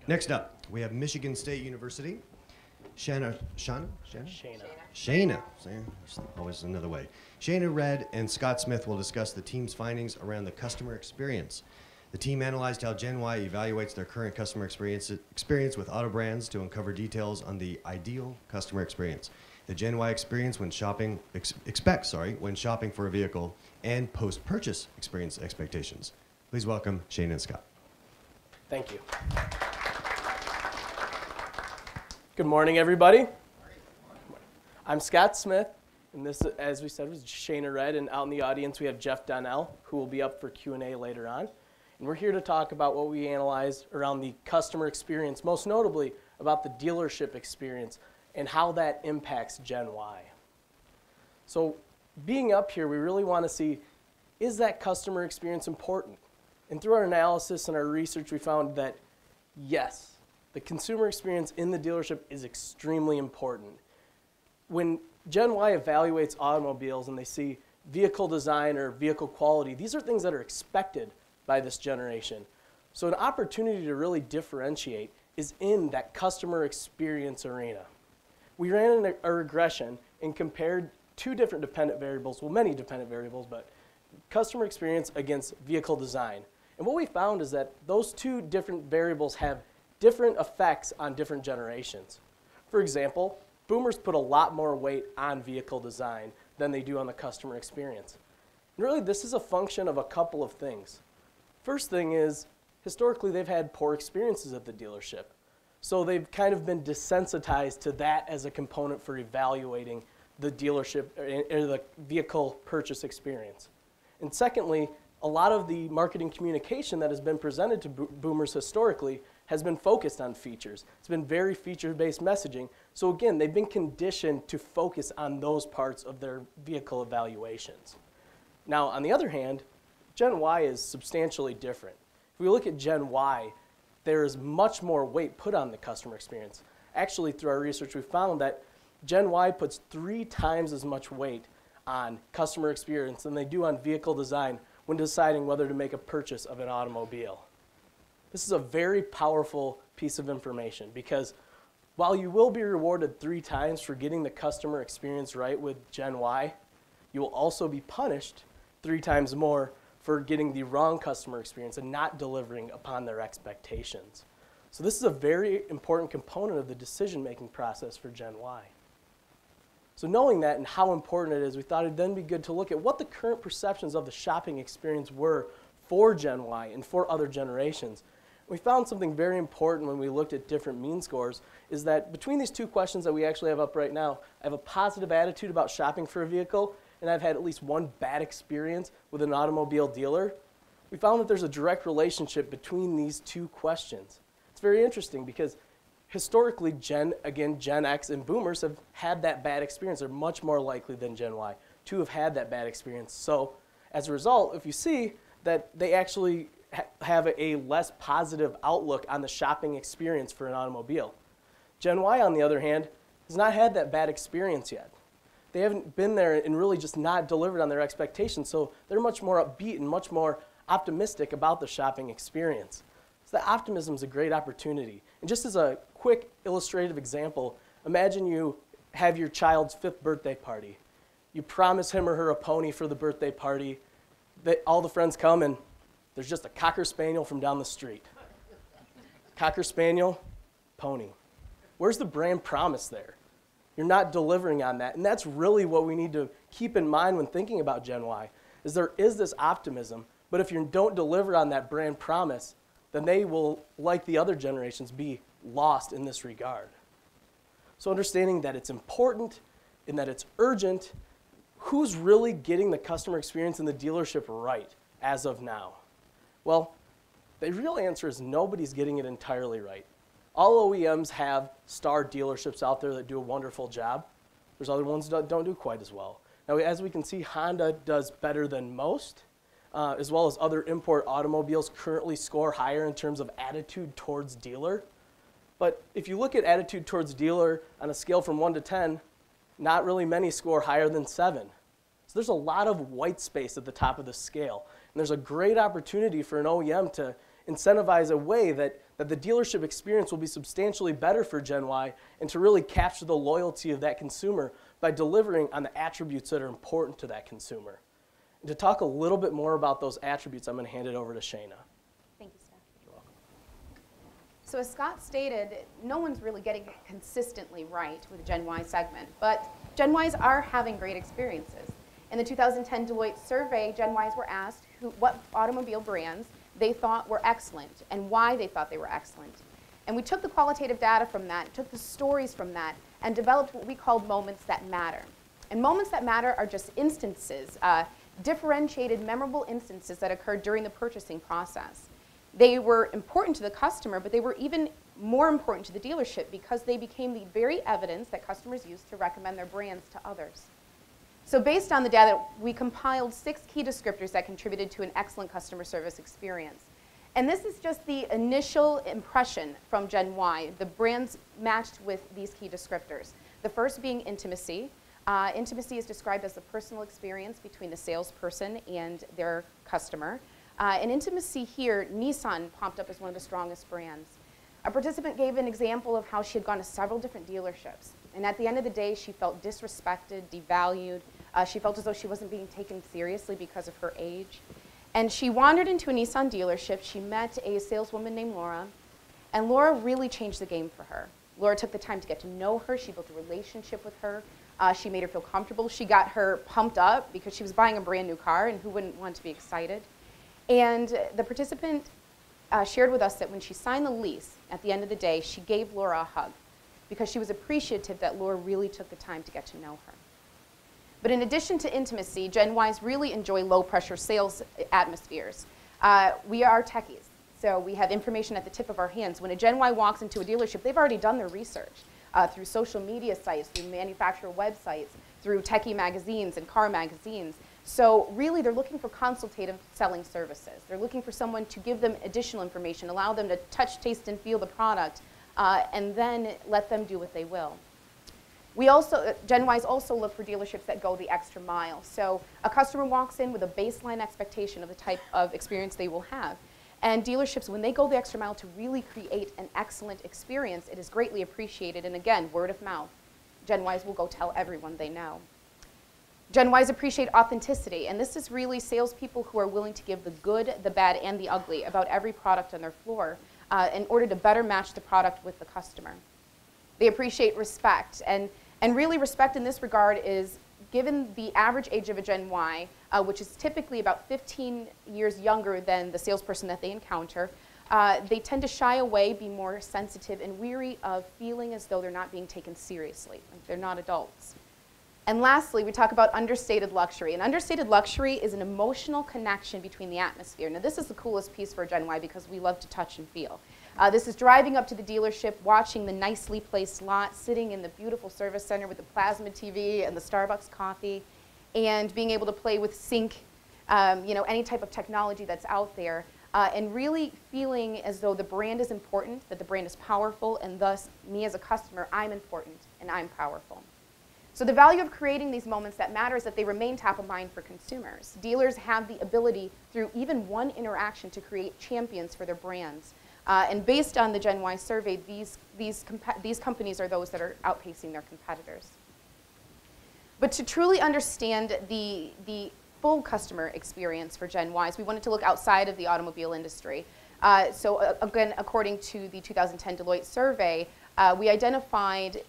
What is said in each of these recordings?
Next up, we have Michigan State University. Shana. See, always another way. Shana Red and Scott Smith will discuss the team's findings around the customer experience. The team analyzed how Gen Y evaluates their current customer experience with auto brands to uncover details on the ideal customer experience. The Gen Y experience when shopping, when shopping for a vehicle, and post-purchase experience expectations. Please welcome Shana and Scott. Thank you. Good morning, everybody. I'm Scott Smith, and this, as we said, was Shana Red, and out in the audience we have Jeff Donnell, who will be up for Q&A later on. And we're here to talk about what we analyzed around the customer experience, most notably about the dealership experience and how that impacts Gen Y. So being up here, we really want to see, is that customer experience important? And through our analysis and our research, we found that yes, the consumer experience in the dealership is extremely important. When Gen Y evaluates automobiles and they see vehicle design or vehicle quality, these are things that are expected by this generation. So an opportunity to really differentiate is in that customer experience arena. We ran a regression and compared two different dependent variables, well, many dependent variables, but customer experience against vehicle design. And what we found is that those two different variables have different effects on different generations. For example, boomers put a lot more weight on vehicle design than they do on the customer experience. And really, this is a function of a couple of things. First thing is, historically, they've had poor experiences at the dealership. So they've kind of been desensitized to that as a component for evaluating the dealership or the vehicle purchase experience. And secondly, a lot of the marketing communication that has been presented to boomers historically has been focused on features. It's been very feature-based messaging. So again, they've been conditioned to focus on those parts of their vehicle evaluations. Now, on the other hand, Gen Y is substantially different. If we look at Gen Y, there is much more weight put on the customer experience. Actually, through our research, we found that Gen Y puts 3 times as much weight on customer experience than they do on vehicle design when deciding whether to make a purchase of an automobile. This is a very powerful piece of information because while you will be rewarded 3 times for getting the customer experience right with Gen Y, you will also be punished 3 times more for getting the wrong customer experience and not delivering upon their expectations. So this is a very important component of the decision-making process for Gen Y. So knowing that and how important it is, we thought it'd then be good to look at what the current perceptions of the shopping experience were for Gen Y and for other generations. We found something very important when we looked at different mean scores is that between these 2 questions that we actually have up right now, I have a positive attitude about shopping for a vehicle, and I've had at least one bad experience with an automobile dealer. We found that there's a direct relationship between these 2 questions. It's very interesting because historically, Gen X and boomers have had that bad experience. They're much more likely than Gen Y to have had that bad experience. So as a result, if you see that they actually have a less positive outlook on the shopping experience for an automobile. Gen Y, on the other hand, has not had that bad experience yet. They haven't been there and really just not delivered on their expectations, so they're much more upbeat and much more optimistic about the shopping experience. So the optimism is a great opportunity. And just as a quick illustrative example, imagine you have your child's 5th birthday party. You promise him or her a pony for the birthday party. All the friends come and there's just a Cocker Spaniel from down the street. Cocker Spaniel, pony. Where's the brand promise there? You're not delivering on that. And that's really what we need to keep in mind when thinking about Gen Y, is there is this optimism, but if you don't deliver on that brand promise, then they will, like the other generations, be lost in this regard. So understanding that it's important and that it's urgent, who's really getting the customer experience in the dealership right as of now? Well, the real answer is nobody's getting it entirely right. All OEMs have star dealerships out there that do a wonderful job. There's other ones that don't do quite as well. Now, as we can see, Honda does better than most, as well as other import automobiles currently score higher in terms of attitude towards dealer. But if you look at attitude towards dealer on a scale from 1 to 10, not really many score higher than 7. So there's a lot of white space at the top of the scale. And there's a great opportunity for an OEM to incentivize a way that the dealership experience will be substantially better for Gen Y and to really capture the loyalty of that consumer by delivering on the attributes that are important to that consumer. And to talk a little bit more about those attributes, I'm going to hand it over to Shana. Thank you, Scott. You're welcome. So as Scott stated, no one's really getting it consistently right with the Gen Y segment, but Gen Ys are having great experiences. In the 2010 Deloitte survey, Gen Ys were asked what automobile brands they thought were excellent and why they thought they were excellent. And we took the qualitative data from that, took the stories from that, and developed what we called moments that matter. And moments that matter are just instances, differentiated, memorable instances that occurred during the purchasing process. They were important to the customer, but they were even more important to the dealership because they became the very evidence that customers used to recommend their brands to others. So based on the data, we compiled 6 key descriptors that contributed to an excellent customer service experience. And this is just the initial impression from Gen Y. The brands matched with these key descriptors. The first being intimacy. Intimacy is described as the personal experience between the salesperson and their customer. And intimacy here, Nissan popped up as one of the strongest brands. A participant gave an example of how she had gone to several different dealerships. And at the end of the day, she felt disrespected, devalued. She felt as though she wasn't being taken seriously because of her age. And she wandered into a Nissan dealership. She met a saleswoman named Laura. And Laura really changed the game for her. Laura took the time to get to know her. She built a relationship with her. She made her feel comfortable. She got her pumped up because she was buying a brand new car, and who wouldn't want to be excited? And the participant shared with us that when she signed the lease, at the end of the day, she gave Laura a hug because she was appreciative that Laura really took the time to get to know her. But in addition to intimacy, Gen Ys really enjoy low-pressure sales atmospheres. We are techies, so we have information at the tip of our hands. When a Gen Y walks into a dealership, they've already done their research through social media sites, through manufacturer websites, through techie magazines and car magazines. So really, they're looking for consultative selling services. They're looking for someone to give them additional information, allow them to touch, taste, and feel the product, and then let them do what they will. We also, Gen Ys also look for dealerships that go the extra mile. So a customer walks in with a baseline expectation of the type of experience they will have. And dealerships, when they go the extra mile to really create an excellent experience, it is greatly appreciated. And again, word of mouth. Gen Ys will go tell everyone they know. Gen Ys appreciate authenticity, and this is really salespeople who are willing to give the good, the bad, and the ugly about every product on their floor in order to better match the product with the customer. They appreciate respect, and really respect in this regard is, given the average age of a Gen Y, which is typically about 15 years younger than the salesperson that they encounter, they tend to shy away, be more sensitive, and weary of feeling as though they're not being taken seriously, like they're not adults. And lastly, we talk about understated luxury. And understated luxury is an emotional connection between the atmosphere. Now, this is the coolest piece for Gen Y because we love to touch and feel. This is driving up to the dealership, watching the nicely placed lot, sitting in the beautiful service center with the plasma TV and the Starbucks coffee, and being able to play with sync, any type of technology that's out there, and really feeling as though the brand is important, that the brand is powerful, and thus, me as a customer, I'm important and I'm powerful. So the value of creating these moments that matter is that they remain top of mind for consumers. Dealers have the ability, through even one interaction, to create champions for their brands. And based on the Gen Y survey, these companies are those that are outpacing their competitors. But to truly understand the full customer experience for Gen Ys, we wanted to look outside of the automobile industry. So again, according to the 2010 Deloitte survey, we identified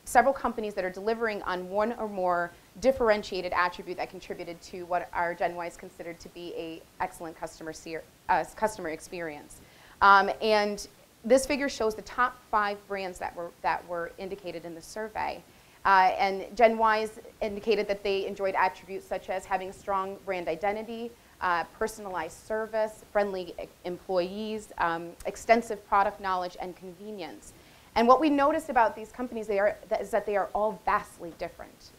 several companies that are delivering on one or more differentiated attribute that contributed to what our Gen Ys considered to be an excellent customer experience. And this figure shows the top 5 brands that were indicated in the survey. And Gen Ys indicated that they enjoyed attributes such as having a strong brand identity, personalized service, friendly employees, extensive product knowledge, and convenience. And what we noticed about these companies is that they are all vastly different.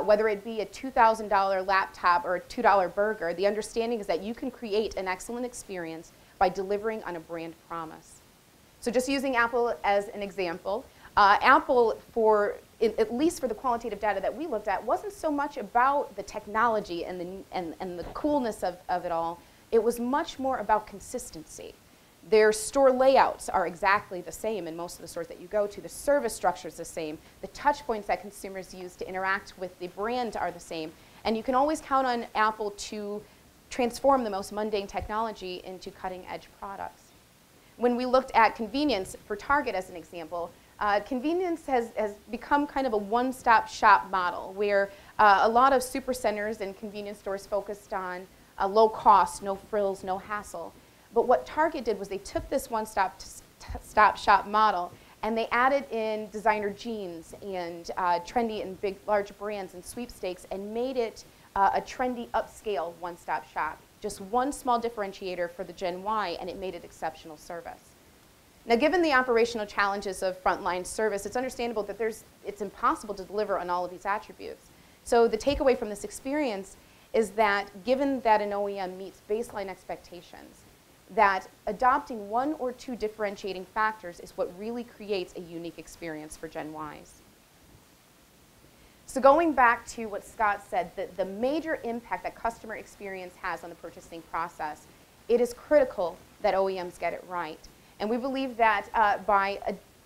Whether it be a $2,000 laptop or a $2 burger, the understanding is that you can create an excellent experience by delivering on a brand promise. So just using Apple as an example, Apple, at least for the qualitative data that we looked at, wasn't so much about the technology and the coolness of it all. It was much more about consistency. Their store layouts are exactly the same in most of the stores that you go to. The service structure is the same. The touch points that consumers use to interact with the brand are the same. And you can always count on Apple to transform the most mundane technology into cutting-edge products. When we looked at convenience, for Target as an example, convenience has become kind of a one-stop shop model where a lot of supercenters and convenience stores focused on low cost, no frills, no hassle. But what Target did was they took this one-stop shop model and they added in designer jeans and trendy and big, large brands and sweepstakes and made it a trendy, upscale one-stop shop. Just one small differentiator for the Gen Y, and it made it exceptional service. Now, given the operational challenges of frontline service, it's understandable that it's impossible to deliver on all of these attributes. So the takeaway from this experience is that given that an OEM meets baseline expectations, that adopting one or two differentiating factors is what really creates a unique experience for Gen Ys. So going back to what Scott said, the major impact that customer experience has on the purchasing process, it is critical that OEMs get it right. And we believe that by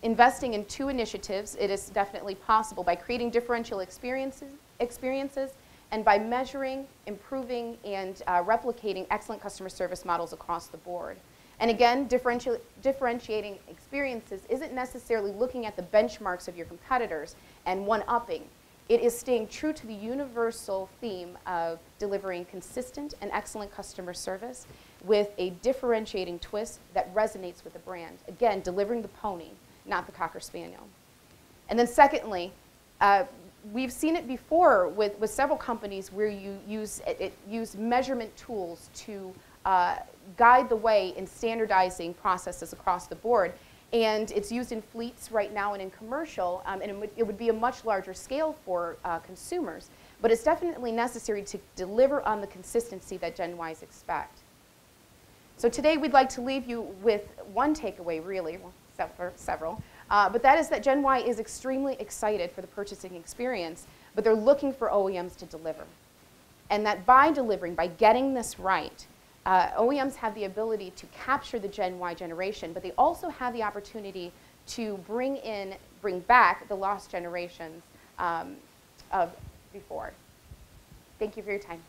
investing in two initiatives, it is definitely possible by creating differential experiences and by measuring, improving, and replicating excellent customer service models across the board. And again, differentiating experiences isn't necessarily looking at the benchmarks of your competitors and one-upping. It is staying true to the universal theme of delivering consistent and excellent customer service with a differentiating twist that resonates with the brand. Again, delivering the pony, not the Cocker Spaniel. And then secondly, we've seen it before with several companies where you use measurement tools to guide the way in standardizing processes across the board. And it's used in fleets right now and in commercial, and it would be a much larger scale for consumers. But it's definitely necessary to deliver on the consistency that Gen Ys expect. So today we'd like to leave you with one takeaway, really, well, except for several. But that is that Gen Y is extremely excited for the purchasing experience, but they're looking for OEMs to deliver. And that by delivering, by getting this right, OEMs have the ability to capture the Gen Y generation, but they also have the opportunity to bring back the lost generations of before. Thank you for your time.